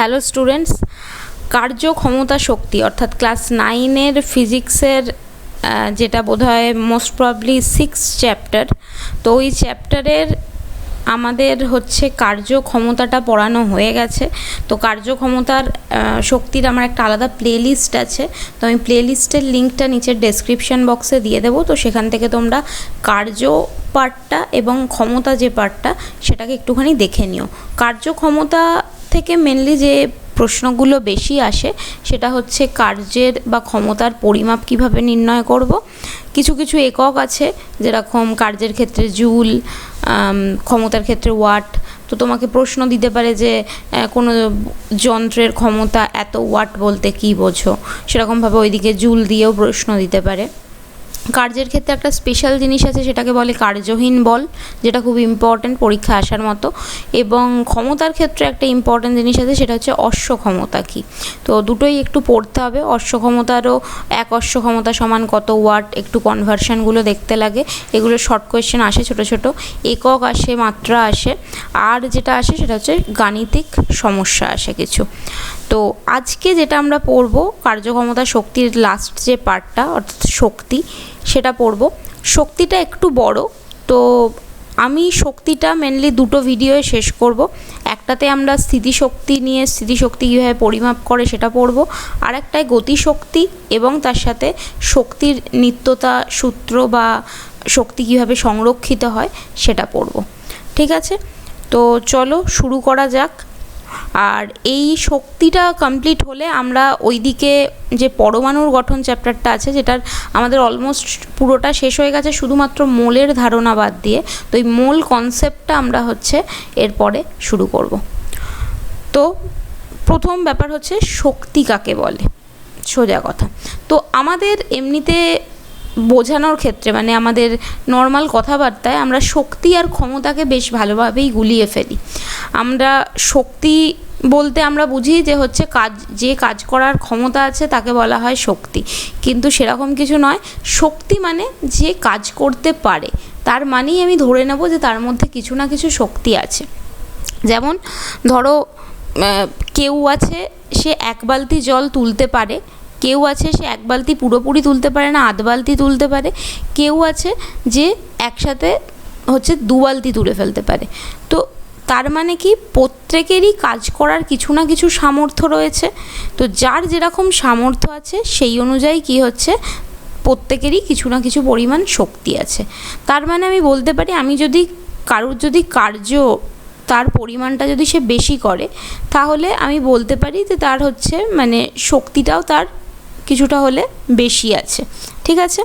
Hello students, কার্যক্ষমতা শক্তি অর্থাৎ class 9-এর ফিজিক্সের যেটা বোধহয় মোস্ট প্রবলি 6th চ্যাপ্টার। তো ওই চ্যাপ্টারের আমাদের হচ্ছে কার্যক্ষমতাটা পড়ানো হয়ে গেছে। তো কার্যক্ষমতার শক্তির আমার একটা আলাদা প্লেলিস্ট আছে, তো আমি প্লেলিস্টের লিঙ্কটা নিচের ডেসক্রিপশন বক্সে দিয়ে দেবো। তো সেখান থেকে তোমরা কার্য পার্টটা এবং ক্ষমতা যে পার্টটা সেটাকে একটুখানি দেখে নিও। কার্যক্ষমতা থেকে মেনলি যে প্রশ্নগুলো বেশি আসে সেটা হচ্ছে কার্যের বা ক্ষমতার পরিমাপ কিভাবে নির্ণয় করব। কিছু কিছু একক আছে, যেরকম কার্যের ক্ষেত্রে জুল, ক্ষমতার ক্ষেত্রে ওয়াট। তো তোমাকে প্রশ্ন দিতে পারে যে কোনো যন্ত্রের ক্ষমতা এত ওয়াট বলতে কী বোঝো, সেরকমভাবে ওইদিকে জুল দিয়েও প্রশ্ন দিতে পারে। কার্যের ক্ষেত্রে একটা স্পেশাল জিনিস আছে, সেটাকে বলে কার্যহীন বল, যেটা খুব ইম্পর্ট্যান্ট পরীক্ষা আসার মতো। এবং ক্ষমতার ক্ষেত্রে একটা ইম্পর্ট্যান্ট জিনিস আছে, সেটা হচ্ছে অশ্ব ক্ষমতা কী। তো দুটোই একটু পড়তে হবে। অশ্ব ক্ষমতারও এক অশ্ব ক্ষমতা সমান কত ওয়াট, একটু কনভার্সানগুলো দেখতে লাগে। এগুলো শর্ট কোয়েশ্চেন আসে, ছোট ছোট একক আসে, মাত্রা আসে, আর যেটা আসে সেটা হচ্ছে গাণিতিক সমস্যা আসে কিছু। তো আজকে যেটা আমরা পড়ব, কার্যক্ষমতা শক্তির লাস্ট যে পার্টটা অর্থাৎ শক্তি, সেটা পড়ব। শক্তিটা একটু বড়, তো আমি শক্তিটা মেনলি দুটো ভিডিওয়ে শেষ করব। একটাতে আমরা স্থিতিশক্তি নিয়ে, স্থিতিশক্তি কীভাবে পরিমাপ করে সেটা পড়ব, আর একটায় গতিশক্তি এবং তার সাথে শক্তির নিত্যতা সূত্র বা শক্তি কীভাবে সংরক্ষিত হয় সেটা পড়ব। ঠিক আছে, তো চলো শুরু করা যাক। আর এই শক্তিটা কমপ্লিট হলে আমরা ওইদিকে যে পরমাণুর গঠন চ্যাপ্টারটা আছে, যেটার আমাদের অলমোস্ট পুরোটা শেষ হয়ে গেছে শুধুমাত্র মোলের ধারণা বাদ দিয়ে। তো এই মোল কনসেপ্টটা আমরা হচ্ছে এরপরে শুরু করব। তো প্রথম ব্যাপার হচ্ছে শক্তি কাকে বলে, সোজা কথা। তো আমাদের এমনিতে বোঝানোর ক্ষেত্রে, মানে আমাদের নর্মাল কথাবার্তায় আমরা শক্তি আর ক্ষমতাকে বেশ ভালোভাবেই গুলিয়ে ফেলি। আমরা শক্তি বলতে আমরা বুঝি যে হচ্ছে যে কাজ করার ক্ষমতা আছে তাকে বলা হয় শক্তি, কিন্তু সেরকম কিছু নয়। শক্তি মানে যে কাজ করতে পারে, তার মানেই আমি ধরে নেব যে তার মধ্যে কিছু না কিছু শক্তি আছে। যেমন ধরো কেউ আছে, সে এক বালতি জল তুলতে পারে, কেউ আছে সে এক বালতি পুরোপুরি তুলতে পারে না, আধ বালতি তুলতে পারে, কেউ আছে যে একসাথে হচ্ছে 2 বালতি তুলে ফেলতে পারে। তো তার মানে কি, প্রত্যেকেরই কাজ করার কিছু না কিছু সামর্থ্য রয়েছে। তো যার যেরকম সামর্থ্য আছে সেই অনুযায়ী কি হচ্ছে, প্রত্যেকেরই কিছু না কিছু পরিমাণ শক্তি আছে। তার মানে আমি বলতে পারি, আমি যদি কারোর যদি কার্য তার পরিমাণটা যদি সে বেশি করে, তাহলে আমি বলতে পারি যে তার হচ্ছে মানে শক্তিটাও তার কিছুটা হলে বেশি আছে। ঠিক আছে,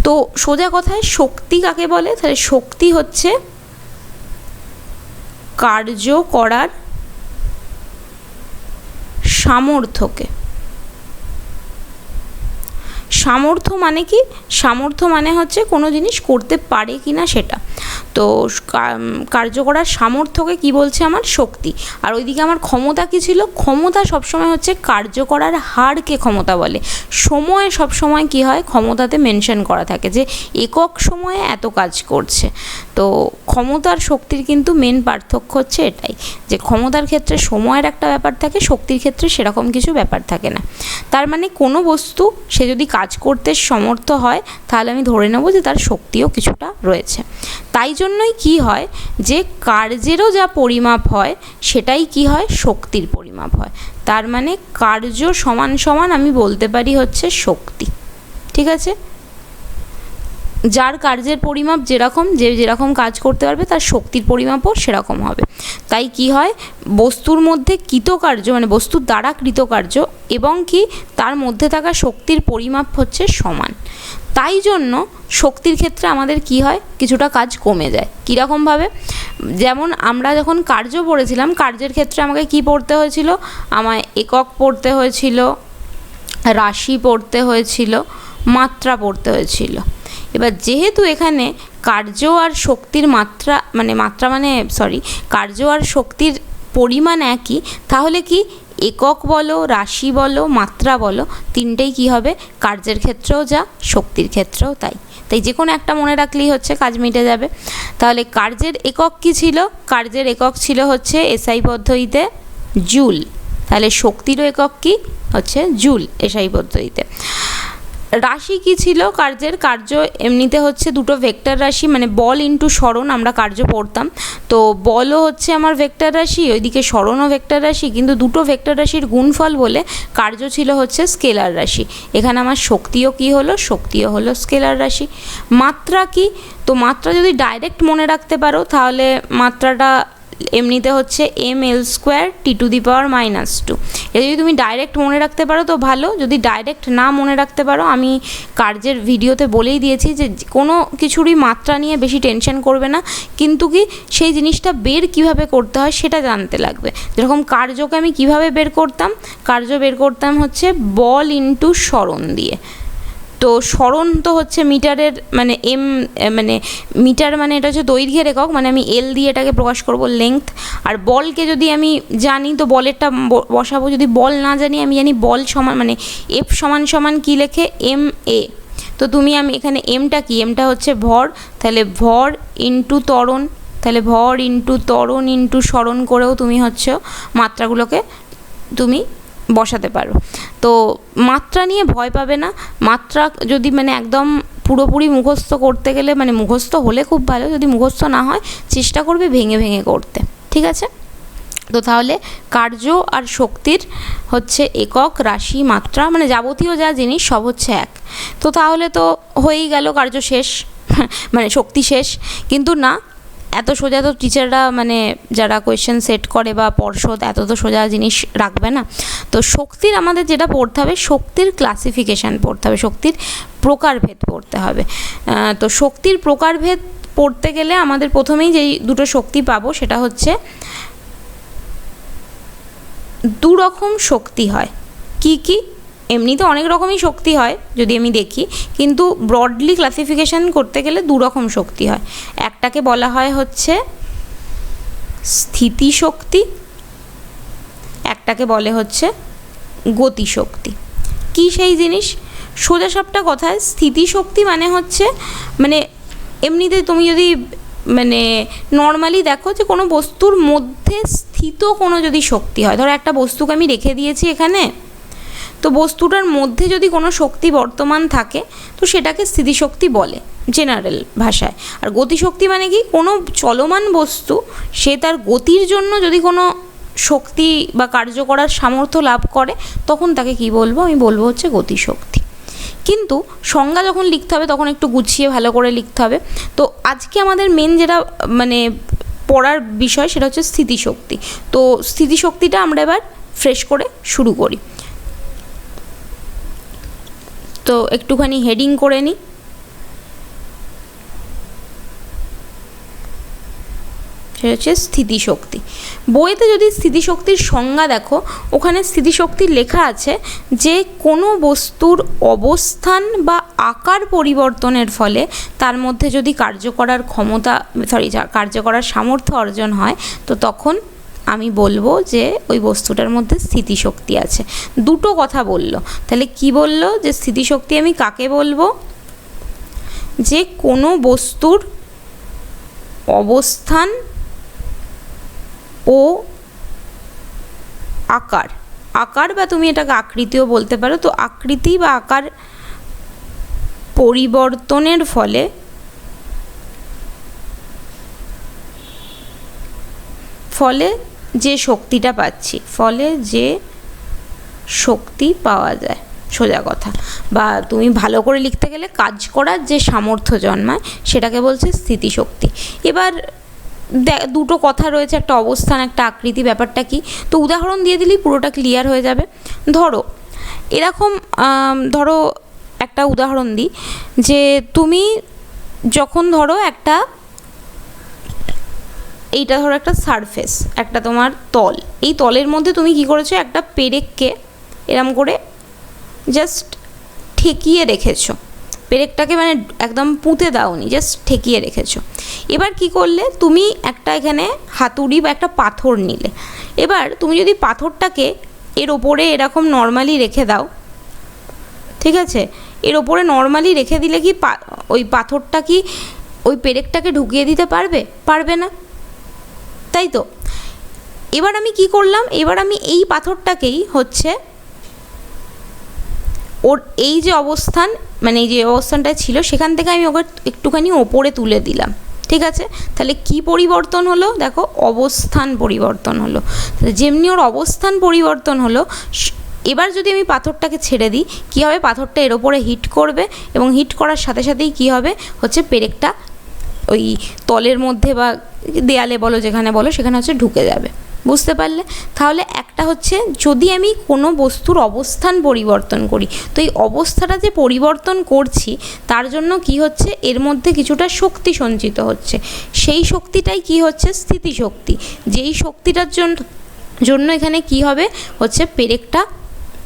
তো সোজা কথায় শক্তি কাকে বলে, তাহলে শক্তি হচ্ছে কার্য করার সামর্থ্যকে। সামর্থ্য মানে কি, সামর্থ্য মানে হচ্ছে কোনো জিনিস করতে পারে কি না সেটা। তো কার্য করার সামর্থ্যকে কি বলছে, আমার শক্তি। আর ওইদিকে আমার ক্ষমতা কি ছিল, ক্ষমতা সবসময় হচ্ছে কার্য করার হারকে ক্ষমতা বলে। সময় সবসময় কি হয়, ক্ষমতাতে মেনশন করা থাকে যে একক সময়ে এত কাজ করছে। তো ক্ষমতার শক্তির কিন্তু মেন পার্থক্য হচ্ছে এটাই, যে ক্ষমতার ক্ষেত্রে সময়ের একটা ব্যাপার থাকে, শক্তির ক্ষেত্রে সেরকম কিছু ব্যাপার থাকে না। তার মানে কোনো বস্তু সে যদি কাজ করতে সমর্থ হয়, তাহলে আমি ধরে নেব যে তার শক্তিও কিছুটা রয়েছে। তাই জন্যই কি হয়, যে কার্যেরও যা পরিমাপ হয় সেটাই কি হয়, শক্তির পরিমাপ হয়। তার মানে কার্য সমান সমান আমি বলতে পারি হচ্ছে শক্তি। ঠিক আছে, যার কার্যের পরিমাপ যেরকম, যে যেরকম কাজ করতে পারবে তার শক্তির পরিমাপও সেরকম হবে। তাই কি হয়, বস্তুর মধ্যে কৃতকার্য মানে বস্তুর দ্বারা কৃতকার্য এবং কি তার মধ্যে থাকা শক্তির পরিমাপ হচ্ছে সমান। তাই জন্য শক্তির ক্ষেত্রে আমাদের কি হয়, কিছুটা কাজ কমে যায়। কীরকমভাবে, যেমন আমরা যখন কার্য পড়েছিলাম, কার্যের ক্ষেত্রে আমাকে কি পড়তে হয়েছিল, আমায় একক পড়তে হয়েছিল, রাশি পড়তে হয়েছিল, মাত্রা পড়তে হয়েছিল। এবার যেহেতু এখানে কার্য আর শক্তির কার্য আর শক্তির পরিমাণ একই, তাহলে কি একক বলো, রাশি বলো, মাত্রা বলো, তিনটেই কি হবে, কার্যের ক্ষেত্রেও যা, শক্তির ক্ষেত্রেও তাই। তাই যে কোনো একটা মনে রাখলেই হচ্ছে, কাজ মিটে যাবে। তাহলে কার্যের একক কি ছিল, কার্যের একক ছিল হচ্ছে এসআই পদ্ধতিতে জুল। তাহলে শক্তিরও একক কি হচ্ছে জুল এসআই পদ্ধতিতে। রাশি কি ছিল কার্যের? কার্য এমনিতে হচ্ছে দুটো ভেক্টর রাশি, মানে বল ইন্টু সরণ আমরা কার্য পড়তাম। তো বলও হচ্ছে আমার ভেক্টর রাশি, ওইদিকে সরণও ভেক্টর রাশি, কিন্তু দুটো ভেক্টর রাশির গুণফল বলে কার্য ছিল হচ্ছে স্কেলার রাশি। এখানে আমার শক্তিও কি হলো? শক্তিও হলো স্কেলার রাশি। মাত্রা কি? তো মাত্রা যদি ডাইরেক্ট মনে রাখতে পারো তাহলে মাত্রাটা এমনিতে হচ্ছে ml² T⁻²। এটা যদি তুমি ডাইরেক্ট মনে রাখতে পারো তো ভালো, যদি ডাইরেক্ট না মনে রাখতে পারো আমি কার্যের ভিডিওতে বলেই দিয়েছি যে কোনো কিছুরই মাত্রা নিয়ে বেশি টেনশন করবে না, কিন্তু কি সেই জিনিসটা বের কিভাবে করতে হয় সেটা জানতে লাগবে। যেরকম কার্যকে আমি কিভাবে বের করতাম, কার্য বের করতাম হচ্ছে বল ইন্টু সরণ দিয়ে। তো সরণ তো হচ্ছে মিটারের মানে মানে মিটার মানে এটা হচ্ছে দৈর্ঘ্যের একক, মানে আমি এল দিয়ে এটাকে প্রকাশ করব লেংথ। আর বলকে যদি আমি জানি তো বলেরটা বসাবো, যদি বল না জানি আমি জানি বল সমান মানে এফ সমান সমান কী লেখে mA। তো তুমি আমি এখানে এমটা কি? এমটা হচ্ছে ভর, তাহলে ভর ইন্টু ত্বরণ, তাহলে ভর ইন্টু ত্বরণ ইন্টু সরণ করেও তুমি হচ্ছে মাত্রাগুলোকে তুমি বসাতে পারো। তো মাত্রা নিয়ে ভয় পাবে না। মাত্রা যদি মানে একদম পুরোপুরি মুখস্থ করতে গেলে, মানে মুখস্থ হলে খুব ভালো, যদি মুখস্থ না হয় চেষ্টা করবে ভেঙে ভেঙে করতে, ঠিক আছে? তো তাহলে কার্য আর শক্তির হচ্ছে একক, রাশি, মাত্রা, মানে যাবতীয় যা জিনিস সব হচ্ছে এক। তো তাহলে তো হয়েই গেল, কার্য শেষ মানে শক্তি শেষ। কিন্তু না, এত সোজা তো টিচাররা মানে যারা কোয়েশ্চেন সেট করে বা পর্ষদ এত তো সোজা জিনিস রাখবে না। তো শক্তির আমাদের যেটা পড়তে হবে, শক্তির ক্লাসিফিকেশান পড়তে হবে, শক্তির প্রকারভেদ পড়তে হবে। তো শক্তির প্রকারভেদ পড়তে গেলে আমাদের প্রথমেই যেই দুটো শক্তি পাবো সেটা হচ্ছে দু রকম শক্তি হয়। কি কি? এমনিতে অনেক রকমই শক্তি হয় যদি আমি দেখি, কিন্তু ব্রডলি ক্লাসিফিকেশান করতে গেলে দু রকম শক্তি হয়। একটাকে বলা হয় হচ্ছে স্থিতিশক্তি, একটাকে বলে হচ্ছে গতিশক্তি। কি সেই জিনিস? সোজাসাপটা কথায় স্থিতিশক্তি মানে হচ্ছে মানে এমনিতে তুমি যদি মানে নর্মালি দেখো যে কোনো বস্তুর মধ্যে স্থিত কোনো যদি শক্তি হয়, ধরো একটা বস্তুকে আমি রেখে দিয়েছি এখানে, তো বস্তুটার মধ্যে যদি কোনো শক্তি বর্তমান থাকে তো সেটাকে স্থিতিশক্তি বলে জেনারেল ভাষায়। আর গতিশক্তি মানে কি? কোনো চলমান বস্তু সে তার গতির জন্য যদি কোনো শক্তি বা কার্য করার সামর্থ্য লাভ করে তখন তাকে কি বলবো? আমি বলবো হচ্ছে গতিশক্তি। কিন্তু সংজ্ঞা যখন লিখতে হবে তখন একটু গুছিয়ে ভালো করে লিখতে হবে। তো আজকে আমাদের মেন যেটা মানে পড়ার বিষয় সেটা হচ্ছে স্থিতিশক্তি। তো স্থিতিশক্তিটা আমরা এবার ফ্রেশ করে শুরু করি। তো একটুখানি হেডিং করে নিই। সেটা হচ্ছে স্থিতিশক্তি। বইতে যদি স্থিতিশক্তির সংজ্ঞা দেখো, ওখানে স্থিতিশক্তির লেখা আছে যে কোনো বস্তুর অবস্থান বা আকার পরিবর্তনের ফলে তার মধ্যে যদি কার্য করার ক্ষমতা কার্য করার সামর্থ্য অর্জন হয় তো তখন আমি বলবো যে ওই বস্তুটার মধ্যে স্থিতিশক্তি আছে। দুটো কথা বললো, তাহলে কি বললো? যে স্থিতিশক্তি আমি কাকে বলবো? যে কোনো বস্তুর অবস্থান ও আকার বা তুমি এটাকে আকৃতিও বলতে পারো। তো আকৃতি বা আকার পরিবর্তনের ফলে যে শক্তিটা পাচ্ছি, ফলে যে শক্তি পাওয়া যায়, সোজা কথা, বা তুমি ভালো করে লিখতে গেলে কাজ করার যে সামর্থ্য জন্মায় সেটাকে বলছে স্থিতিশক্তি। এবার দুটো কথা রয়েছে, একটা অবস্থান একটা আকৃতি। ব্যাপারটা কি? তো উদাহরণ দিয়ে দিলেই পুরোটা ক্লিয়ার হয়ে যাবে। ধরো এরকম, ধরো একটা উদাহরণ দিই, যে তুমি যখন ধরো একটা এইটা ধরো একটা সারফেস, একটা তোমার তল, এই তলের মধ্যে তুমি কি করেছো? একটা পেরেককে এরম করে জাস্ট ঠেকিয়ে রেখেছো। পেরেকটাকে মানে একদম পুঁতে দাওনি, জাস্ট ঠেকিয়ে রেখেছো। এবার কি করলে? তুমি একটা এখানে হাতুড়ি বা একটা পাথর নিলে। এবার তুমি যদি পাথরটাকে এর ওপরে এরকম নর্মালি রেখে দাও, ঠিক আছে, এর ওপরে নর্মালি রেখে দিলে কি ওই পাথরটা কি ওই পেরেকটাকে ঢুকিয়ে দিতে পারবে? পারবে না, তাই তো? এবার আমি কি করলাম, এবার আমি এই পাথরটাকেই হচ্ছে ওর এই যে অবস্থান, মানে এই যে অবস্থানটা ছিল সেখান থেকে আমি ওকে একটুখানি ওপরে তুলে দিলাম। ঠিক আছে, তাহলে কি পরিবর্তন হলো, দেখো অবস্থান পরিবর্তন হলো। যেমনি ওর অবস্থান পরিবর্তন হলো, এবার যদি আমি পাথরটাকে ছেড়ে দিই কী হবে, পাথরটা এর ওপরে হিট করবে এবং হিট করার সাথে সাথেই কী হবে হচ্ছে পেরেকটা ওই তলের মধ্যে বা দেয়ালে বলো যেখানে বলো সেখানে হচ্ছে ঢুকে যাবে। বুঝতে পারলে? তাহলে একটা হচ্ছে যদি আমি কোনো বস্তুর অবস্থান পরিবর্তন করি, তো এই অবস্থাটা যে পরিবর্তন করছি তার জন্য কি হচ্ছে, এর মধ্যে কিছুটা শক্তি সঞ্চিত হচ্ছে। সেই শক্তিটাই কি হচ্ছে, স্থিতিশক্তি। যেই শক্তিটার জন্য এখানে কি হবে হচ্ছে পেরেকটা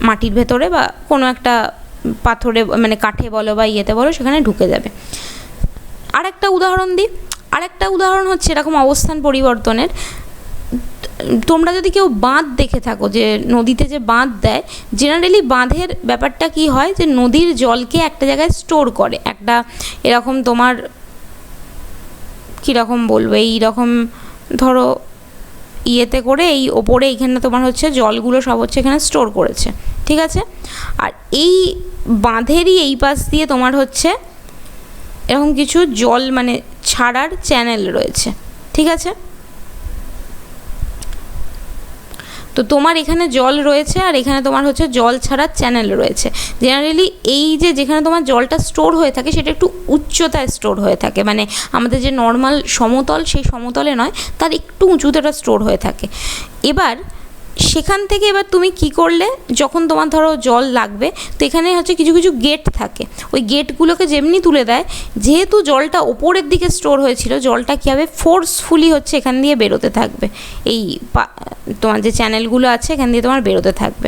মাটির ভেতরে বা কোনো একটা পাথরে মানে কাঠে বলো বা ইয়েতে বলো সেখানে ঢুকে যাবে। আরেকটা উদাহরণ দিই, আরেকটা উদাহরণ হচ্ছে এরকম অবস্থান পরিবর্তনের। তোমরা যদি কেউ বাঁধ দেখে থাকো, যে নদীতে যে বাঁধ দেয়, জেনারেলি বাঁধের ব্যাপারটা কি হয় যে নদীর জলকে একটা জায়গায় স্টোর করে, একটা এরকম তোমার কীরকম বলবো, এইরকম ধরো ইয়েতে করে এই ওপরে এইখানে তোমার হচ্ছে জলগুলো সব হচ্ছে এখানে স্টোর করেছে। ঠিক আছে, আর এই বাঁধেরই এই পাশ দিয়ে তোমার হচ্ছে এরকম কিছু জল মানে ছাড়ার চ্যানেল রয়েছে। ঠিক আছে, তো তোমার এখানে জল রয়েছে আর এখানে তোমার হচ্ছে জল ছাড়ার চ্যানেল রয়েছে। জেনারেলি এই যে যেখানে তোমার জলটা স্টোর হয়ে থাকে সেটা একটু উচ্চতায় স্টোর হয়ে থাকে, মানে আমাদের যে নর্মাল সমতল সেই সমতলে নয়, তার একটু উঁচুতে ওটা স্টোর হয়ে থাকে। এবার সেখান থেকে এবার তুমি কি করলে, যখন তোমার ধরো জল লাগবে, তো এখানে হচ্ছে কিছু কিছু গেট থাকে, ওই গেটগুলোকে যেমনি তুলে দেয়, যেহেতু জলটা ওপরের দিকে স্টোর হয়েছিল, জলটা কী হবে ফোর্সফুলি হচ্ছে এখান দিয়ে বেরোতে থাকবে, এই তোমার যে চ্যানেলগুলো আছে এখান দিয়ে তোমার বেরোতে থাকবে।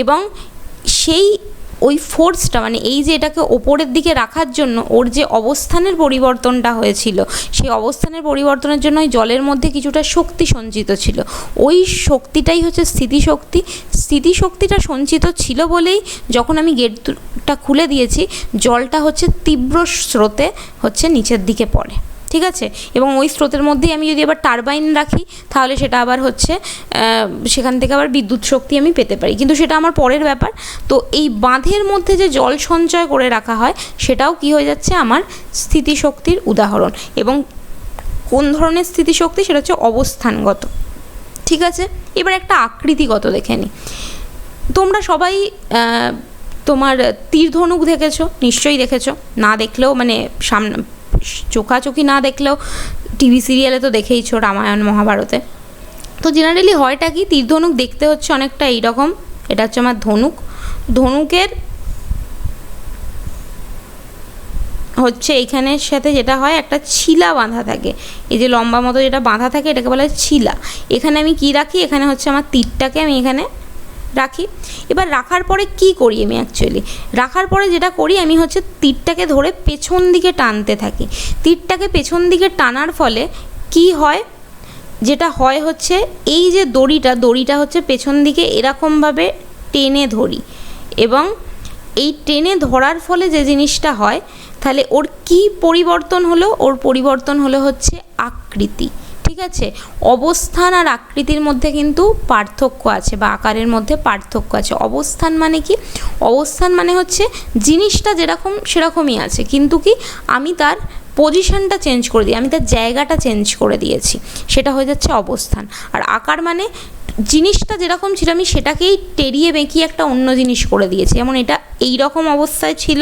এবং সেই ওই ফোর্সটা মানে এই যে এটাকে ওপরের দিকে রাখার জন্য ওর যে অবস্থানের পরিবর্তনটা হয়েছিল, সেই অবস্থানের পরিবর্তনের জন্য ওই জলের মধ্যে কিছুটা শক্তি সঞ্চিত ছিল। ওই শক্তিটাই হচ্ছে স্থিতিশক্তি। স্থিতিশক্তিটা সঞ্চিত ছিল বলেই যখন আমি গেটটা খুলে দিয়েছি, জলটা হচ্ছে তীব্র স্রোতে হচ্ছে নিচের দিকে পড়ে। ঠিক আছে, এবং ওই স্রোতের মধ্যেই আমি যদি আবার টারবাইন রাখি তাহলে সেটা আবার হচ্ছে সেখান থেকে আবার বিদ্যুৎ শক্তি আমি পেতে পারি, কিন্তু সেটা আমার পরের ব্যাপার। তো এই বাঁধের মধ্যে যে জল সঞ্চয় করে রাখা হয় সেটাও কি হয়ে যাচ্ছে আমার স্থিতিশক্তির উদাহরণ। এবং কোন ধরনের স্থিতিশক্তি, সেটা হচ্ছে অবস্থানগত। ঠিক আছে, এবার একটা আকৃতিগত দেখে নিই। তোমরা সবাই তোমার তীর ধনুক দেখেছো, নিশ্চয়ই দেখেছো, না দেখলেও মানে সামনে চোখাচোখি না দেখলেও টিভি সিরিয়ালে তো দেখেইছো, রামায়ণ মহাভারতে। তো জেনারেলি হয়টা কি, তীর ধনুক দেখতে হচ্ছে অনেকটা এইরকম। এটা হচ্ছে আমার ধনুক। ধনুকের হচ্ছে এইখানের সাথে যেটা হয় একটা ছিলা বাঁধা থাকে, এই যে লম্বা মতো যেটা বাঁধা থাকে এটাকে বলা হয় ছিলা। এখানে আমি কি রাখি, এখানে হচ্ছে আমার তীরটাকে আমি এখানে রাখি। এবার রাখার পরে কি করি আমি, অ্যাকচুয়ালি রাখার পরে যেটা করি আমি হচ্ছে তীরটাকে ধরে পেছন দিকে টানতে থাকি। তীরটাকে পেছন দিকে টানার ফলে কি হয়, যেটা হয় হচ্ছে এই যে দড়িটা হচ্ছে পেছন দিকে এরকমভাবে টেনে ধরি, এবং এই টেনে ধরার ফলে যে জিনিসটা হয়, তাহলে ওর কি পরিবর্তন হলো, ওর পরিবর্তন হলো হচ্ছে আকৃতি। ঠিক আছে, অবস্থান আর আকৃতির মধ্যে কিন্তু পার্থক্য আছে, বা আকারের মধ্যে পার্থক্য আছে। অবস্থান মানে কি, অবস্থান মানে হচ্ছে জিনিসটা যেরকম সেরকমই আছে, কিন্তু কি আমি তার পজিশনটা চেঞ্জ করে দিই, আমি তার জায়গাটা চেঞ্জ করে দিয়েছি, সেটা হয়ে যাচ্ছে অবস্থান। আর আকার মানে জিনিসটা যেরকম ছিল আমি সেটাকেই টেরিয়ে বেঁকিয়ে একটা অন্য জিনিস করে দিয়েছি। যেমন এটা এই রকম অবস্থায় ছিল,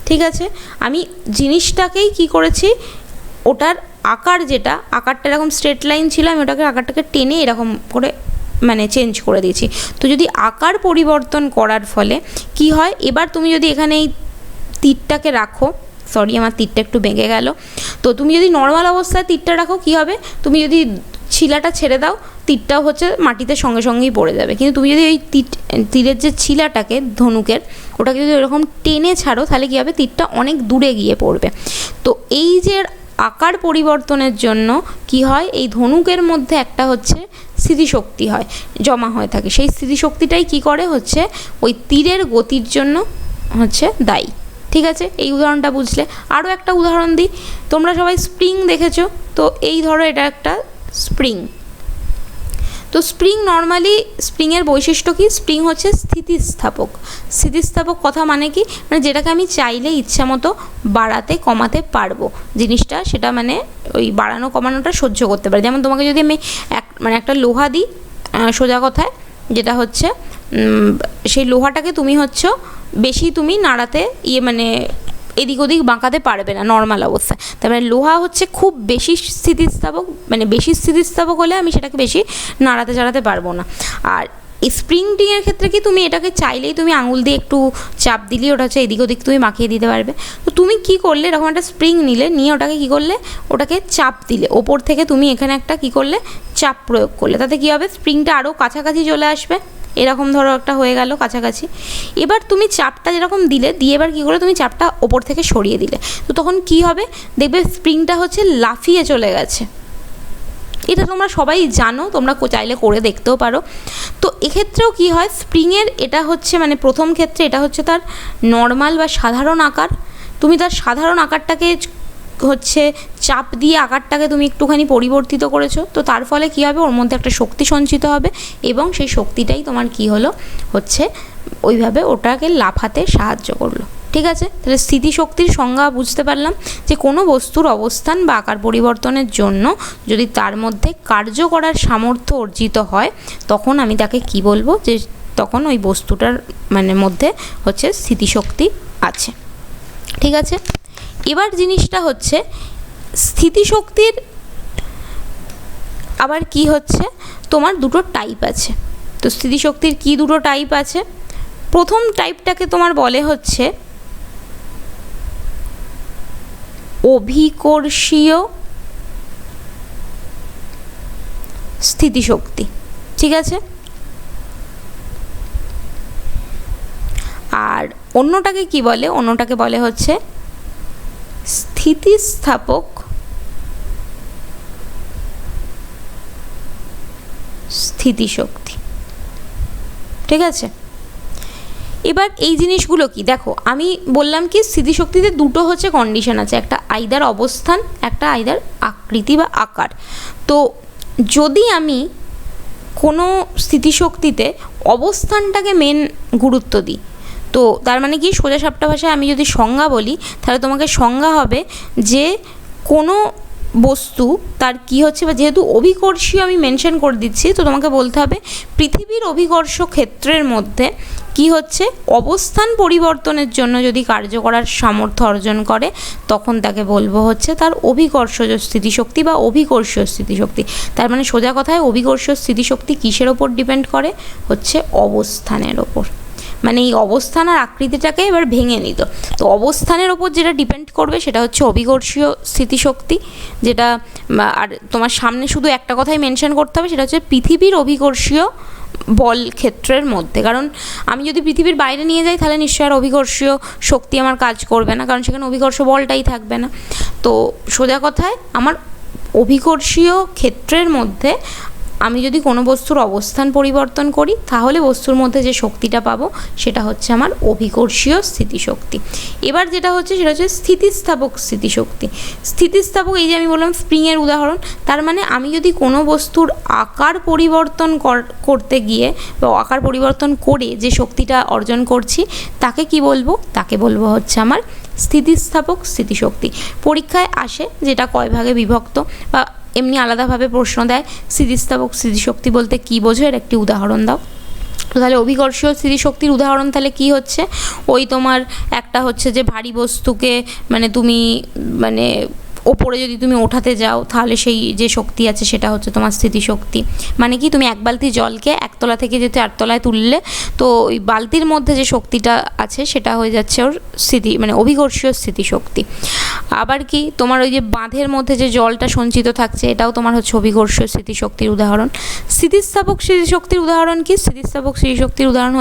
ঠিক আছে, আমি জিনিসটাকেই কি করেছি, ওটার আকার যেটা, আকারটা এরকম স্ট্রেট লাইন ছিল, আমি ওটাকে আকারটাকে টেনে এরকম করে মানে চেঞ্জ করে দিয়েছি। তো যদি আকার পরিবর্তন করার ফলে কি হয়, এবার তুমি যদি এখানে এই তীরটাকে রাখো, সরি আমার তীরটা একটু বেঁকে গেল, তো তুমি যদি নর্মাল অবস্থায় তীরটা রাখো কি হবে, তুমি যদি ছিলাটা ছেড়ে দাও তীরটাও হচ্ছে মাটিতে সঙ্গে সঙ্গেই পড়ে যাবে। কিন্তু তুমি যদি ওই তীরের যে ছিলাটাকে ধনুকের ওটাকে যদি ওরকম টেনে ছাড়ো তাহলে কী হবে, তীরটা অনেক দূরে গিয়ে পড়বে। তো এই যে আকার পরিবর্তনের জন্য কি হয়, এই ধনুকের মধ্যে একটা হচ্ছে স্মৃতিশক্তি হয়, জমা হয়ে থাকে। সেই স্মৃতিশক্তিটাই কি করে হচ্ছে ওই তীরের গতির জন্য হচ্ছে দায়ী। ঠিক আছে, এই উদাহরণটা বুঝলে। আরও একটা উদাহরণ দিই, তোমরা সবাই স্প্রিং দেখেছো, তো এই ধরো এটা একটা স্প্রিং। তো স্প্রিং নর্মালি, স্প্রিংয়ের বৈশিষ্ট্য কি? স্প্রিং হচ্ছে স্থিতিস্থাপক। স্থিতিস্থাপক কথা মানে কি? মানে যেটাকে আমি চাইলে ইচ্ছা মতো বাড়াতে কমাতে পারবো জিনিসটা, সেটা মানে ওই বাড়ানো কমানোটা সহ্য করতে পারে। যেমন তোমাকে যদি আমি একটা লোহা দিই, সোজা কথায় যেটা হচ্ছে সেই লোহাটাকে তুমি বেশি তুমি নাড়াতে মানে এদিক ওদিক বাঁকাতে পারবে না নর্মাল অবস্থায়। তার মানে লোহা হচ্ছে খুব বেশি স্থিতিস্থাপক, মানে বেশি স্থিতিস্থাপক হলে আমি সেটাকে বেশি নাড়াতে চাড়াতে পারবো না। আর স্প্রিংটিংয়ের ক্ষেত্রে কি, তুমি এটাকে চাইলেই তুমি আঙুল দিয়ে একটু চাপ দিলেই ওটা এদিক ওদিক তুমি মাখিয়ে দিতে পারবে। তো তুমি কি করলে, এরকম একটা স্প্রিং নিলে, নিয়ে ওটাকে কি করলে, ওটাকে চাপ দিলে ওপর থেকে, তুমি এখানে একটা কি করলে, চাপ প্রয়োগ করলে, তাতে কি হবে, স্প্রিংটা আরও কাছাকাছি চলে আসবে। এরকম ধরো একটা হয়ে গেল কাছাকাছি। এবার তুমি চাপটা যেরকম দিলে, দিয়ে এবার কী করে তুমি চাপটা ওপর থেকে সরিয়ে দিলে, তো তখন কি হবে, দেখবে স্প্রিংটা লাফিয়ে চলে গেছে। এটা তোমরা সবাই জানো, তোমরা চাইলে করে দেখতেও পারো। তো এক্ষেত্রেও কি হয়, স্প্রিংয়ের এটা মানে প্রথম ক্ষেত্রে এটা তার নর্মাল বা সাধারণ আকার। তুমি তার সাধারণ আকারটাকে চাপ দিয়ে আকারটাকে তুমি একটুখানি পরিবর্তিত করেছো, তো তার ফলে কী হবে, ওর মধ্যে একটা শক্তি সঞ্চিত হবে, এবং সেই শক্তিটাই তোমার কী হলো, ওইভাবে ওটাকে লাফাতে সাহায্য করলো। ঠিক আছে, তাহলে স্থিতিশক্তির সংজ্ঞা বুঝতে পারলাম যে কোনো বস্তুর অবস্থান বা আকার পরিবর্তনের জন্য যদি তার মধ্যে কার্য করার সামর্থ্য অর্জিত হয়, তখন আমি তাকে কি বলবো, যে তখন ওই বস্তুটার মধ্যে স্থিতিশক্তি আছে। ঠিক আছে, এবার জিনিসটা স্থিতিশক্তির আবার কি তোমার দুটো টাইপ আছে। তো স্থিতিশক্তির কি দুটো টাইপ আছে? প্রথম টাইপটাকে তোমার বলে অভিকর্ষীয় স্থিতিশক্তি। ঠিক আছে, আর অন্যটাকে কি বলে? অন্যটাকে বলে স্থিতিস্থাপক স্থিতিশক্তি। ঠিক আছে, এবার এই জিনিসগুলো কি, দেখো আমি বললাম কি স্থিতিশক্তিতে দুটো কন্ডিশন আছে, একটা আইদার অবস্থান, একটা আইদার আকৃতি বা আকার। তো যদি আমি কোনো স্থিতিশক্তিতে অবস্থানটাকে মেন গুরুত্ব দিই, তো তার মানে কি, সোজা সাপটা ভাষায় আমি যদি সংজ্ঞা বলি, তাহলে তোমাকে সংজ্ঞা হবে যে কোনো বস্তু তার কি বা যেহেতু অভিকর্ষীয় আমি মেনশন করে দিচ্ছি, তো তোমাকে বলতে হবে পৃথিবীর অভিকর্ষ ক্ষেত্রের মধ্যে কি অবস্থান পরিবর্তনের জন্য যদি কার্য করার সামর্থ্য অর্জন করে, তখন তাকে বলবো তার অভিকর্ষজ স্থিতিশক্তি বা অভিকর্ষীয় স্থিতিশক্তি। তার মানে সোজা কথায় অভিকর্ষীয় স্থিতিশক্তি কিসের ওপর ডিপেন্ড করে? অবস্থানের ওপর। মানে এই অবস্থান আর আকৃতিটাকে এবার ভেঙে নিত, তো অবস্থানের ওপর যেটা ডিপেন্ড করবে সেটা অভিকর্ষীয় স্থিতিশক্তি, যেটা আর তোমার সামনে শুধু একটা কথাই মেনশন করতে হবে, সেটা পৃথিবীর অভিকর্ষীয় বল ক্ষেত্রের মধ্যে। কারণ আমি যদি পৃথিবীর বাইরে নিয়ে যাই, তাহলে নিশ্চয়ই আর অভিকর্ষীয় শক্তি আমার কাজ করবে না, কারণ সেখানে অভিকর্ষ বলটাই থাকবে না। তো সোজা কথায় আমার অভিকর্ষীয় ক্ষেত্রের মধ্যে আমি যদি কোনো বস্তুর অবস্থান পরিবর্তন করি, তাহলে বস্তুর মধ্যে যে শক্তিটা পাবো সেটা আমার অভিকর্ষীয় স্থিতিশক্তি। এবার যেটা সেটা স্থিতিস্থাপক স্থিতিশক্তি। স্থিতিস্থাপক, এই যে আমি বললাম স্প্রিংয়ের উদাহরণ, তার মানে আমি যদি কোনো বস্তুর আকার পরিবর্তন করতে গিয়ে বা আকার পরিবর্তন করে যে শক্তিটা অর্জন করছি, তাকে কি বলবো? তাকে বলবো আমার স্থিতিস্থাপক স্থিতিশক্তি। পরীক্ষায় আসে যেটা কয় ভাগে বিভক্ত, বা এমনি আলাদাভাবে প্রশ্ন দেয়, স্থিতিস্থাপক স্থিতিশক্তি বলতে কী বোঝো, এর একটি উদাহরণ দাও। তো তাহলে অভিকর্ষীয় স্থিতিশক্তির উদাহরণ তাহলে কি ওই তোমার একটা যে ভারী বস্তুকে তুমি ওপরে যদি তুমি ওঠাতে যাও, তাহলে সেই যে শক্তি আছে সেটা তোমার স্থিতিশক্তি। মানে কি, তুমি এক বালতি জলকে একতলা থেকে যে 4 তলায় তুললে, তো ওই বালতির মধ্যে যে শক্তিটা আছে সেটা হয়ে যাচ্ছে ওর অভিকর্ষীয় স্থিতিশক্তি। আবার কি, তোমার ওই যে বাঁধের মধ্যে যে জলটা সঞ্চিত থাকছে, এটাও তোমার অভিকর্ষীয় স্থিতিশক্তির উদাহরণ। স্থিতিস্থাপক স্থিতিশক্তির উদাহরণ কি? স্থিতিস্থাপক স্থিতিশক্তির উদাহরণ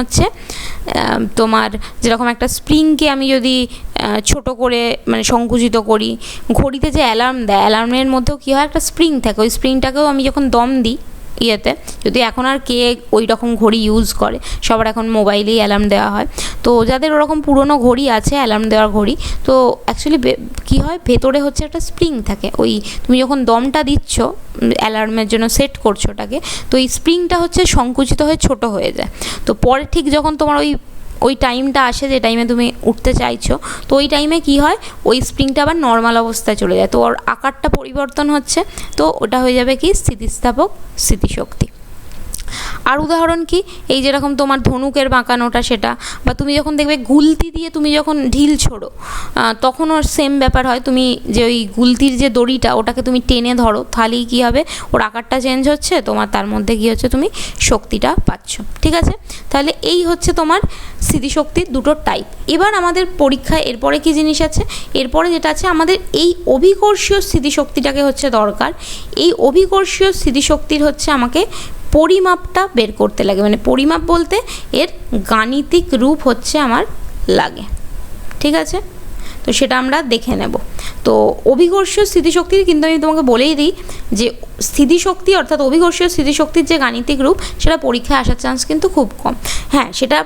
তোমার যেরকম একটা স্প্রিংকে আমি যদি ছোট করে সংকুচিত করি, ঘড়িতে যে অ্যালার্ম দেয়, অ্যালার্মের মধ্যেও কী হয়, একটা স্প্রিং থাকে, ওই স্প্রিংটাকেও আমি যখন দম দিই ইয়েতে, যদি এখন আর কে ওই রকম ঘড়ি ইউজ করে, সবার এখন মোবাইলেই অ্যালার্ম দেওয়া হয়। তো যাদের ওরকম পুরনো ঘড়ি আছে অ্যালার্ম দেওয়ার ঘড়ি, তো অ্যাকচুয়ালি কী হয়, ভেতরে হচ্ছে একটা স্প্রিং থাকে, ওই তুমি যখন দমটা দিচ্ছ অ্যালার্মের জন্য সেট করছো ওটাকে, তো এই স্প্রিংটা হচ্ছে সংকুচিত হয়ে ছোট হয়ে যায়। তো পরে ঠিক যখন তোমার ওই টাইমটা আসে যে টাইমে তুমি উঠতে চাইছো, তো ওই টাইমে কি হয়, ওই স্প্রিংটা আবার নর্মাল অবস্থায় চলে যায়, তো ওর আকারটা পরিবর্তন হচ্ছে, তো ওটা হয়ে যাবে কি স্থিতিস্থাপক স্মৃতিশক্তি। আর উদাহরণ কি, এই যেরকম তোমার ধনুকের বাঁকানোটা সেটা, বা তুমি যখন দেখবে গুলতি দিয়ে তুমি যখন ঢিল ছোড়ো, তখন ওর সেম ব্যাপার হয়, তুমি যে ওই গুলতির যে দড়িটা ওটাকে তুমি টেনে ধরো, তাহলেই কী হবে, ওর আকারটা চেঞ্জ হচ্ছে, তোমার তার মধ্যে কী হচ্ছে, তুমি শক্তিটা পাচ্ছ। ঠিক আছে, তাহলে এই হচ্ছে তোমার স্মৃতিশক্তির দুটো টাইপ। এবার আমাদের পরীক্ষায় এরপরে কী জিনিস আছে, এরপরে যেটা আছে আমাদের এই অভিকর্ষীয় স্মৃতিশক্তিটাকে হচ্ছে দরকার। এই অভিকর্ষীয় স্মৃতিশক্তির হচ্ছে আমাকে পরিমাপটা বের করতে লাগে, মানে পরিমাপ বলতে এর গাণিতিক রূপ হচ্ছে আমার লাগে। ঠিক আছে, তো সেটা আমরা দেখে নেব। তো অভিকর্ষীয় স্মৃতিশক্তির কিন্তু আমি তোমাকে বলেই দিই যে স্থিতিশক্তি অর্থাৎ অভিকর্ষীয় স্মৃতিশক্তির যে গাণিতিক রূপ সেটা পরীক্ষায় আসার চান্স কিন্তু খুব কম। হ্যাঁ, সেটা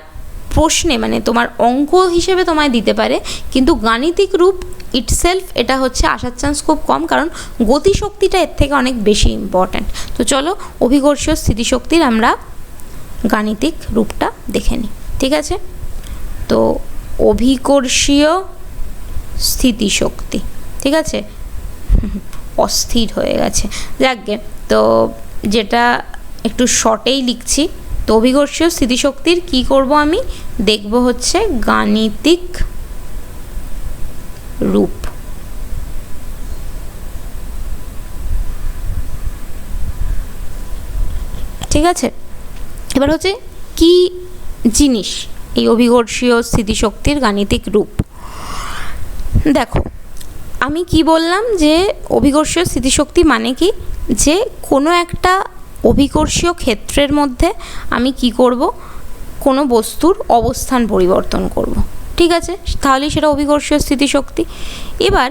প্রশ্নে মানে তোমার অঙ্ক হিসেবে তোমায় দিতে পারে, কিন্তু গাণিতিক রূপ ইটসেলফ এটা হচ্ছে আসার চান্স খুব কম, কারণ গতিশক্তিটা এর থেকে অনেক বেশি ইম্পর্ট্যান্ট। তো চলো অভিকর্ষীয় স্থিতিশক্তির আমরা গাণিতিক রূপটা দেখে নিই। ঠিক আছে, তো অভিকর্ষীয় স্থিতিশক্তি, ঠিক আছে, অস্থির হয়ে গেছে, যাকগে, তো যেটা একটু শর্টেই লিখছি। তো অভিকর্ষীয় স্থিতিশক্তির কি করব, আমি দেখব হচ্ছে গাণিতিক রূপ। ঠিক আছে, এবার হচ্ছে কি জিনিস এই অভিকর্ষীয় স্থিতিশক্তির গাণিতিক রূপ। দেখো, আমি কি বললাম যে অভিকর্ষীয় স্থিতিশক্তি মানে কি, যে কোনো একটা অভিকর্ষীয় ক্ষেত্রের মধ্যে আমি কি করব, কোনো বস্তুর অবস্থান পরিবর্তন করব। ঠিক আছে, তাহলেই সেটা অভিকর্ষীয় স্থিতিশক্তি। এবার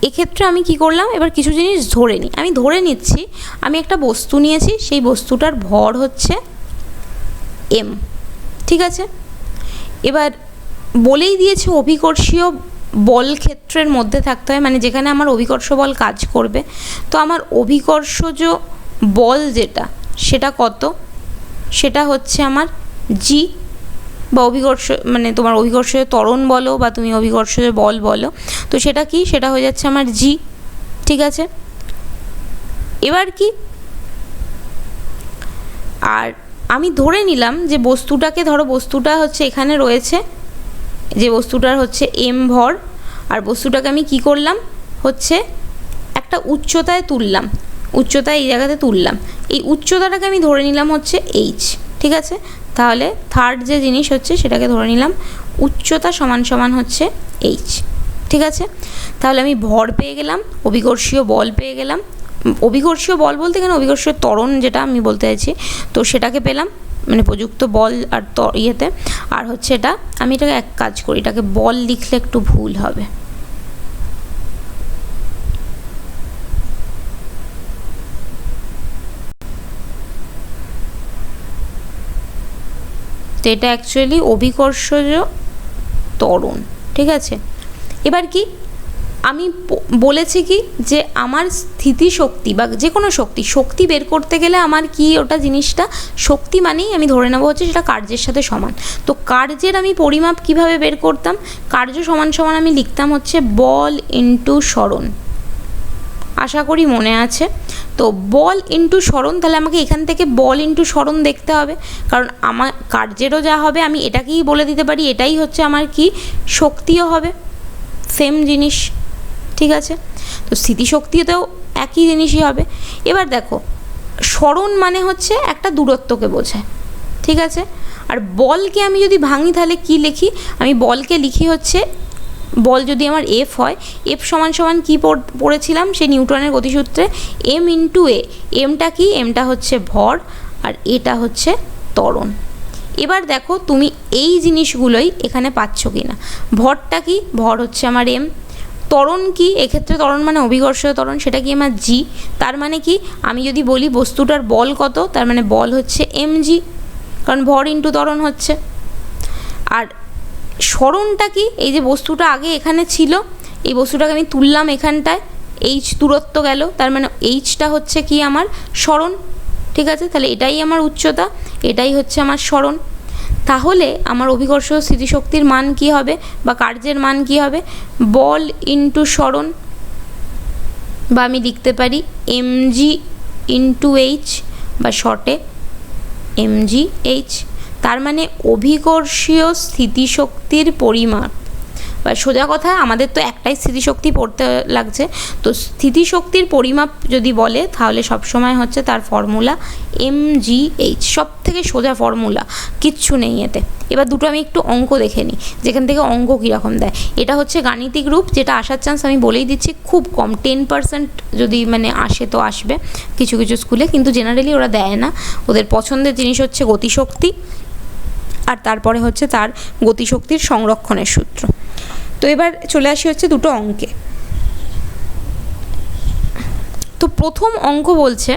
এক্ষেত্রে আমি কি করলাম, এবার কিছু জিনিস ধরে নিই। আমি ধরে নিচ্ছি আমি একটা বস্তু নিয়েছি, সেই বস্তুটার ভর হচ্ছে m। ঠিক আছে, এবার বলেই দিয়েছে অভিকর্ষীয় বল ক্ষেত্রের মধ্যে থাকতে হয়, মানে যেখানে আমার অভিকর্ষ বল কাজ করবে। তো আমার অভিকর্ষজ বল যেটা, সেটা কত, সেটা হচ্ছে আমার জি, বা অভিকর্ষ মানে তোমার অভিকর্ষজ ত্বরণ বলো বা তুমি অভিকর্ষজ বল বলো, তো সেটা কি, সেটা হয়ে যাচ্ছে আমার জি। ঠিক আছে, এবার কি, আর আমি ধরে নিলাম যে বস্তুটাকে, ধরো বস্তুটা হচ্ছে এখানে রয়েছে, যে বস্তুটার হচ্ছে m ভর, আর বস্তুটাকে আমি কি করলাম, হচ্ছে একটা উচ্চতায় তুললাম, উচ্চতায় এই জায়গাতে তুললাম, এই উচ্চতাটাকে আমি ধরে নিলাম হচ্ছে h। ঠিক আছে, তাহলে থার্ড যে জিনিস হচ্ছে সেটাকে ধরে নিলাম উচ্চতা সমান সমান হচ্ছে h। ঠিক আছে, তাহলে আমি ভর পেয়ে গেলাম, অভিকর্ষীয় বল পেয়ে গেলাম, অভিকর্ষীয় বল বলতে এখানে অভিকর্ষীয় ত্বরণ যেটা আমি বলতে চাইছি, তো সেটাকে পেলাম, মানে প্রযুক্ত বল আর ইয়েতে। আর হচ্ছে এটা, আমি এটাকে এক কাজ করি, এটাকে বল লিখলে একটু ভুল হবে, তো এটা অ্যাকচুয়ালি অভিকর্ষজ ত্বরণ। ঠিক আছে, এবার কি আমি বলেছি কি, যে আমার স্থিতিশক্তি বা যে কোনো শক্তি বের করতে গেলে আমার কি ওটা জিনিসটা, শক্তি মানেই আমি ধরে নেবো হচ্ছে সেটা কার্যের সাথে সমান। তো কার্যের আমি পরিমাপ কিভাবে বের করতাম, কার্য সমান সমান আমি লিখতাম হচ্ছে বল ইন্টু সরণ। আশা করি মনে আছে। তো বল ইন্টু সরণ, তাহলে আমাকে এখান থেকে বল ইন্টু সরণ দেখতে হবে, কারণ আমার কার্যেরও যা হবে আমি এটাকেই বলে দিতে পারি এটাই হচ্ছে আমার কি শক্তিও হবে, সেম জিনিস। ঠিক আছে, তো স্থিতিশক্তিতেও একই জিনিসই হবে। এবার দেখো, সরণ মানে হচ্ছে একটা দূরত্বকে বোঝায়। ঠিক আছে, আর বলকে আমি যদি ভাঙি তাহলে কি লিখি, আমি বলকে লিখি হচ্ছে, বল যদি আমার এফ হয়, এফ সমান সমান কী পড়েছিলাম সেই নিউটনের গতিসূত্রে, এম ইন্টু এ। এমটা কি, এমটা হচ্ছে ভর আর এটা হচ্ছে ত্বরণ। এবার দেখো তুমি এই জিনিসগুলোই এখানে পাচ্ছ কি না, ভরটা কি, ভর হচ্ছে আমার এম, ত্বরণ কি, এক্ষেত্রে ত্বরণ মানে অভিকর্ষীয় ত্বরণ, সেটা কি আমার জি। তার মানে কি, আমি যদি বলি বস্তুটার বল কত, তার মানে বল হচ্ছে mg, কারণ ভর ইন্টু ত্বরণ হচ্ছে। আর সরণটা কি, এই যে বস্তুটা আগে এখানে ছিল, এই বস্তুটাকে আমি তুললাম এখানটায়, h দূরত্ব গেল, তার মানে এইচটা হচ্ছে কি আমার সরণ। ঠিক আছে, তাহলে এটাই আমার উচ্চতা, এটাই হচ্ছে আমার সরণ। তাহলে আমার অভিকর্ষীয় স্থিতিশক্তির মান কি হবে, বা কার্যের মান কি হবে, বল ইন্টু সরণ, বা আমি লিখতে পারি mg ইন্টু এইচ, বা শর্টে mgh। তার মানে অভিকর্ষীয় স্থিতিশক্তির পরিমাপ, বা সোজা কথা আমাদের তো একটাই স্থিতিশক্তি পড়তে লাগছে, তো স্থিতিশক্তির পরিমাপ যদি বলে তাহলে সবসময় হচ্ছে তার ফর্মুলা mgh, সব থেকে সোজা ফর্মুলা, কিচ্ছু নেই এতে। এবার দুটো আমি একটু অঙ্ক দেখে নিই, যেখান থেকে অঙ্ক কীরকম দেয়। এটা হচ্ছে গাণিতিক রূপ, যেটা আসার চান্স আমি বলেই দিচ্ছি খুব কম, 10% যদি মানে আসে তো আসবে কিছু কিছু স্কুলে, কিন্তু জেনারেলি ওরা দেয় না। ওদের পছন্দের জিনিস হচ্ছে গতিশক্তি, আর তারপরে হচ্ছে তার গতিশক্তির সংরক্ষণের সূত্র। তো এবার চলে আসি হচ্ছে দুটো অঙ্কে। তো প্রথম অঙ্ক বলছে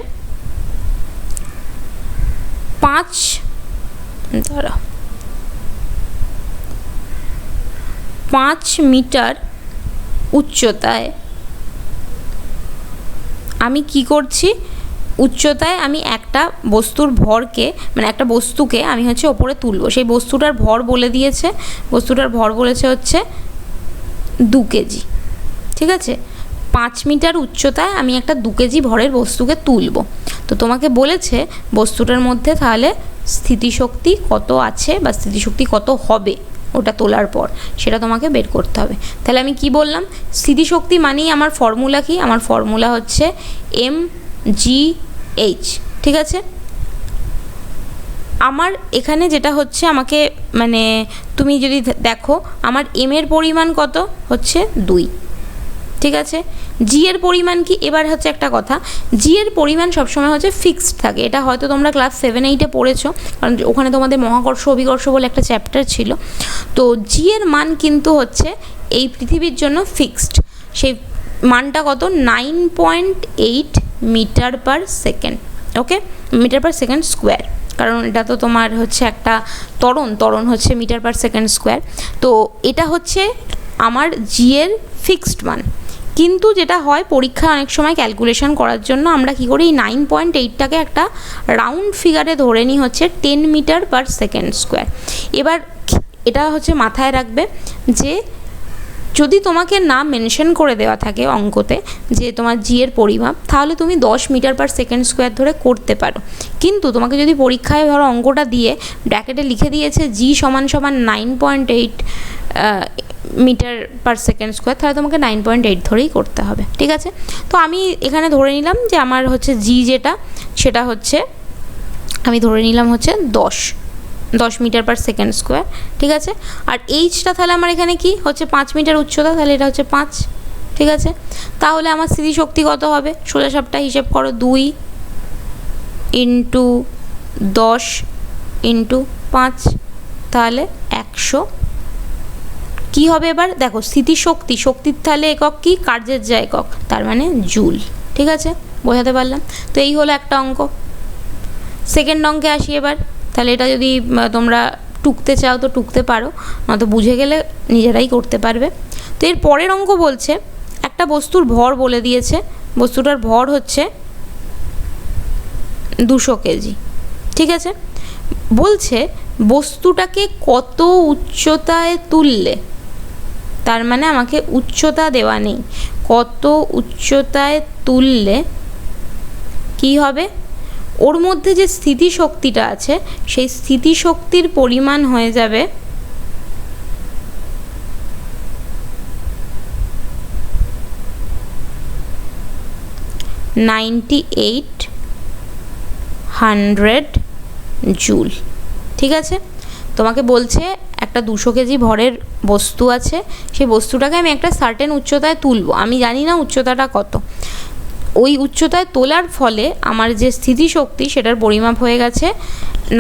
5 মিটার উচ্চতায় আমি কি করছি, উচ্চতায় আমি একটা বস্তুর ভরকে, মানে একটা বস্তুকে আমি হচ্ছে ওপরে তুলবো। সেই বস্তুটার ভর বলে দিয়েছে, বস্তুটার ভর বলেছে হচ্ছে 2 কেজি। ঠিক আছে, 5 মিটার উচ্চতায় আমি একটা 2 কেজি ভরের বস্তুকে তুলব। তো তোমাকে বলেছে বস্তুটার মধ্যে তাহলে স্থিতিশক্তি কত আছে, বা স্থিতিশক্তি কত হবে ওটা তোলার পর, সেটা তোমাকে বের করতে হবে। তাহলে আমি কি বললাম, স্থিতিশক্তি মানেই আমার ফর্মুলা কি, আমার ফর্মুলা হচ্ছে mgh। ঠিক আছে, আমার এখানে যেটা হচ্ছে আমাকে, মানে তুমি যদি দেখো আমার m এর পরিমাণ কত হচ্ছে 2। ঠিক আছে, জি এর পরিমাণ কি, এবার হচ্ছে একটা কথা, জি এর পরিমাণ সবসময় হচ্ছে ফিক্সড থাকে। এটা হয়তো তোমরা ক্লাস 7-8-এ পড়েছো, কারণ ওখানে তোমাদের মহাকর্ষ অভিকর্ষ বলে একটা চ্যাপ্টার ছিল। তো জি এর মান কিন্তু হচ্ছে এই পৃথিবীর জন্য ফিক্সড। সেই মানটা কত, 9.8 মিটার পার সেকেন্ড। ওকে, মিটার পার সেকেন্ড স্কোয়ার, কারণ এটা তো তোমার হচ্ছে একটা ত্বরণ হচ্ছে মিটার পার সেকেন্ড স্কোয়ার। তো এটা হচ্ছে আমার জি এর ফিক্সড মান। কিন্তু যেটা হয় পরীক্ষায় অনেক সময় ক্যালকুলেশন করার জন্য আমরা কি করি, 9.8টাকে একটা রাউন্ড ফিগারে ধরে নিই হচ্ছে 10 মিটার পার সেকেন্ড স্কোয়ার। এবার এটা হচ্ছে মাথায় রাখবে যে যদি তোমাকে না মেনশন করে দেওয়া থাকে অঙ্কতে যে তোমার জি এর পরিমাপ, তাহলে তুমি 10 মিটার পার সেকেন্ড স্কোয়ার ধরে করতে পারো। কিন্তু তোমাকে যদি পরীক্ষায় ধরো অঙ্কটা দিয়ে ব্র্যাকেটে লিখে দিয়েছে জি সমান 9.8 মিটার পার সেকেন্ড স্কোয়ার, তাহলে তোমাকে 9.8 ধরেই করতে হবে। ঠিক আছে, তো আমি এখানে ধরে নিলাম যে আমার হচ্ছে জি যেটা, সেটা হচ্ছে আমি ধরে নিলাম হচ্ছে 10 মিটার পার সেকেন্ড স্কোয়ার। ঠিক আছে, আর এইচটা তাহলে আমার এখানে কি হচ্ছে 5 মিটার উচ্চতা, তাহলে এটা হচ্ছে 5। ঠিক আছে, তাহলে আমার স্থিতিশক্তি কত হবে, সোজা সাপটা হিসেব করো, 2 ইন্টু 10 ইন্টু 5, তাহলে 100। কি হবে এবার দেখো, স্থিতিশক্তি, শক্তির তাহলে একক কি, কার্যের যা একক, তার মানে জুল। ঠিক আছে, বোঝাতে পারলাম? তো এই হলো একটা অঙ্ক। সেকেন্ড অঙ্কে আসি এবার। তাহলে এটা যদি তোমরা টুকতে চাও তো টুকতে পারো, নয়তো বুঝে গেলে নিজেরাই করতে পারবে। তো এর পরের অঙ্ক বলছে একটা বস্তুর ভর বলে দিয়েছে, বস্তুটার ভর হচ্ছে 200 কেজি। ঠিক আছে, বলছে বস্তুটাকে কত উচ্চতায় তুললে, তার মানে আমাকে উচ্চতা দেওয়া নেই, কত উচ্চতায় তুললে কি হবে, ওর মধ্যে যে স্থিতিশক্তিটা আছে সেই স্থিতিশক্তির পরিমাণ হয়ে যাবে 9800 জুল। ঠিক আছে, তোমাকে বলছে একটা 200 কেজি ভরের বস্তু আছে, সেই বস্তুটাকে আমি একটা সার্টেন উচ্চতায় তুলব, আমি জানি না উচ্চতাটা কত। ওই উচ্চতায় তোলার ফলে আমার যে স্থিতিশক্তি সেটার পরিমাপ হয়ে গেছে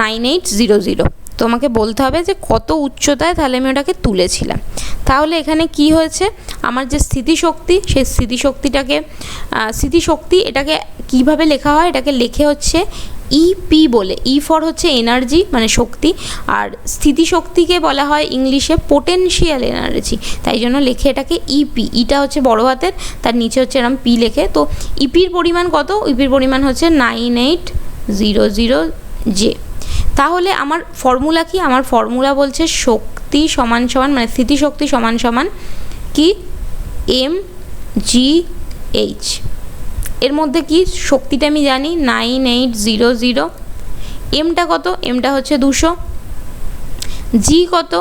9800। তোমাকে বলতে হবে যে কত উচ্চতায় তাহলে আমি ওটাকে তুলেছিলাম। তাহলে এখানে কি হয়েছে, আমার যে স্থিতিশক্তি, সেই স্থিতিশক্তি এটাকে কিভাবে লেখা হয়, এটাকে লেখে হচ্ছে ইপি বলে। ই ফর হচ্ছে এনার্জি মানে শক্তি, আর স্থিতিশক্তিকে বলা হয় ইংলিশে পোটেনশিয়াল এনার্জি, তাই জন্য লেখে এটাকে ইপি। ইটা হচ্ছে বড় হাতের, তার নিচে হচ্ছে এরকম পি লেখে। তো ইপির পরিমাণ কত, ইপির পরিমাণ হচ্ছে 9800 জে। তাহলে আমার ফর্মুলা কি, আমার ফর্মুলা বলছে শক্তি সমান সমান মানে স্থিতিশক্তি সমান সমান কি mgh। এর মধ্যে কি শক্তিটা আমি জানি 9800, এমটা কত, এমটা হচ্ছে 200, জি কত,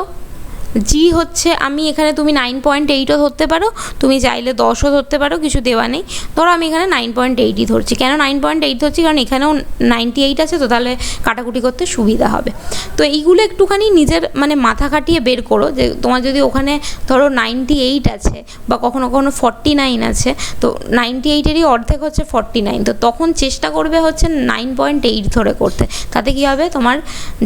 জি হচ্ছে আমি এখানে তুমি 9.8ও ধরতে পারো, তুমি চাইলে 10ও ধরতে পারো, কিছু দেওয়া নেই। ধরো আমি এখানে 9.8ই ধরছি। কেন 9.8 ধরছি, কারণ এখানেও 98 আছে, তো তাহলে কাটাকুটি করতে সুবিধা হবে। তো এইগুলো একটুখানি নিজের মানে মাথা খাটিয়ে বের করো, যে তোমার যদি ওখানে ধরো 98 আছে বা কখনো কখনো 49 আছে, তো 98-এরই অর্ধেক হচ্ছে 49, তো তখন চেষ্টা করবে হচ্ছে 9.8 ধরে করতে। তাতে কী হবে, তোমার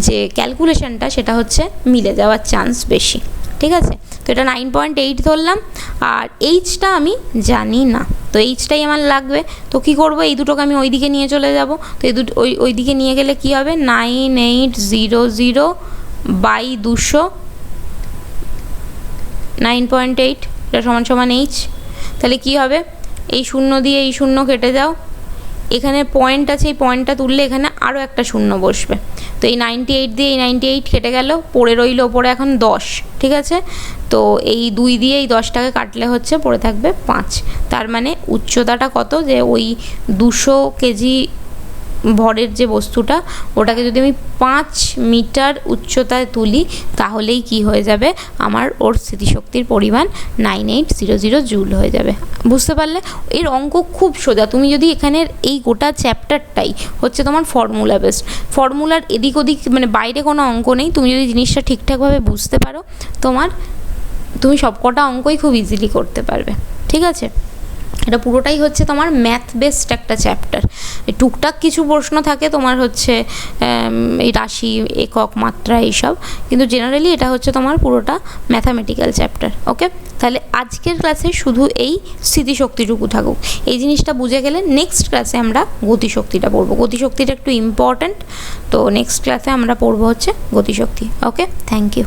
যে ক্যালকুলেশনটা সেটা হচ্ছে মিলে যাওয়ার চান্স বেশি। ঠিক আছে, তো এটা 9.8 ধরলাম। আর এইচটা আমি জানি না, তো এইচটাই আমার লাগবে। তো কী করবো, এই দুটোকে আমি ওই দিকে নিয়ে চলে যাব। তো এই দুটো ওই দিকে নিয়ে গেলে কী হবে, 9800 বাই 200, 9.8 এটা সমান সমান এইচ। তাহলে কী হবে, এই শূন্য দিয়ে এই শূন্য কেটে যাও, এখানে পয়েন্ট আছে, এই পয়েন্টটা তুললে এখানে আরও একটা শূন্য বসবে। তো এই 98 দিয়ে এই 98 কেটে গেল, পড়ে রইল ওপরে এখন 10। ঠিক আছে, তো এই 2 দিয়ে এই 10টাকে কাটলে হচ্ছে পড়ে থাকবে 5। তার মানে উচ্চতাটা কত, যে ওই 200 কেজি ভরের যে বস্তুটা, ওটাকে যদি আমি 5 মিটার উচ্চতায় তুলি, তাহলেই কি হয়ে যাবে, আমার ওর স্থিতিশক্তির পরিমাণ 9800 জুল হয়ে যাবে। বুঝতে পারলে, এর অঙ্ক খুব সোজা। তুমি যদি এখানের এই গোটা চ্যাপ্টারটাই হচ্ছে তোমার ফর্মুলা বেসড, ফর্মুলার এদিক ওদিক মানে বাইরে কোনো অঙ্ক নেই, তুমি যদি জিনিসটা ঠিকঠাকভাবে বুঝতে পারো, তুমি সবকটা অঙ্কই খুব ইজিলি করতে পারবে। ঠিক আছে, এটা পুরোটাই হচ্ছে তোমার ম্যাথ বেসড একটা চ্যাপ্টার। টুকটাক কিছু প্রশ্ন থাকে তোমার হচ্ছে এই রাশি, একক, মাত্রা এইসব, কিন্তু জেনারেলি এটা হচ্ছে তোমার পুরোটা ম্যাথামেটিক্যাল চ্যাপ্টার। ওকে, তাহলে আজকের ক্লাসে শুধু এই স্থিতিশক্তিটুকু থাকুক। এই জিনিসটা বুঝে গেলে নেক্সট ক্লাসে আমরা গতিশক্তিটা পড়বো। গতিশক্তিটা একটু ইম্পর্ট্যান্ট, তো নেক্সট ক্লাসে আমরা পড়বো হচ্ছে গতিশক্তি। ওকে, থ্যাংক ইউ।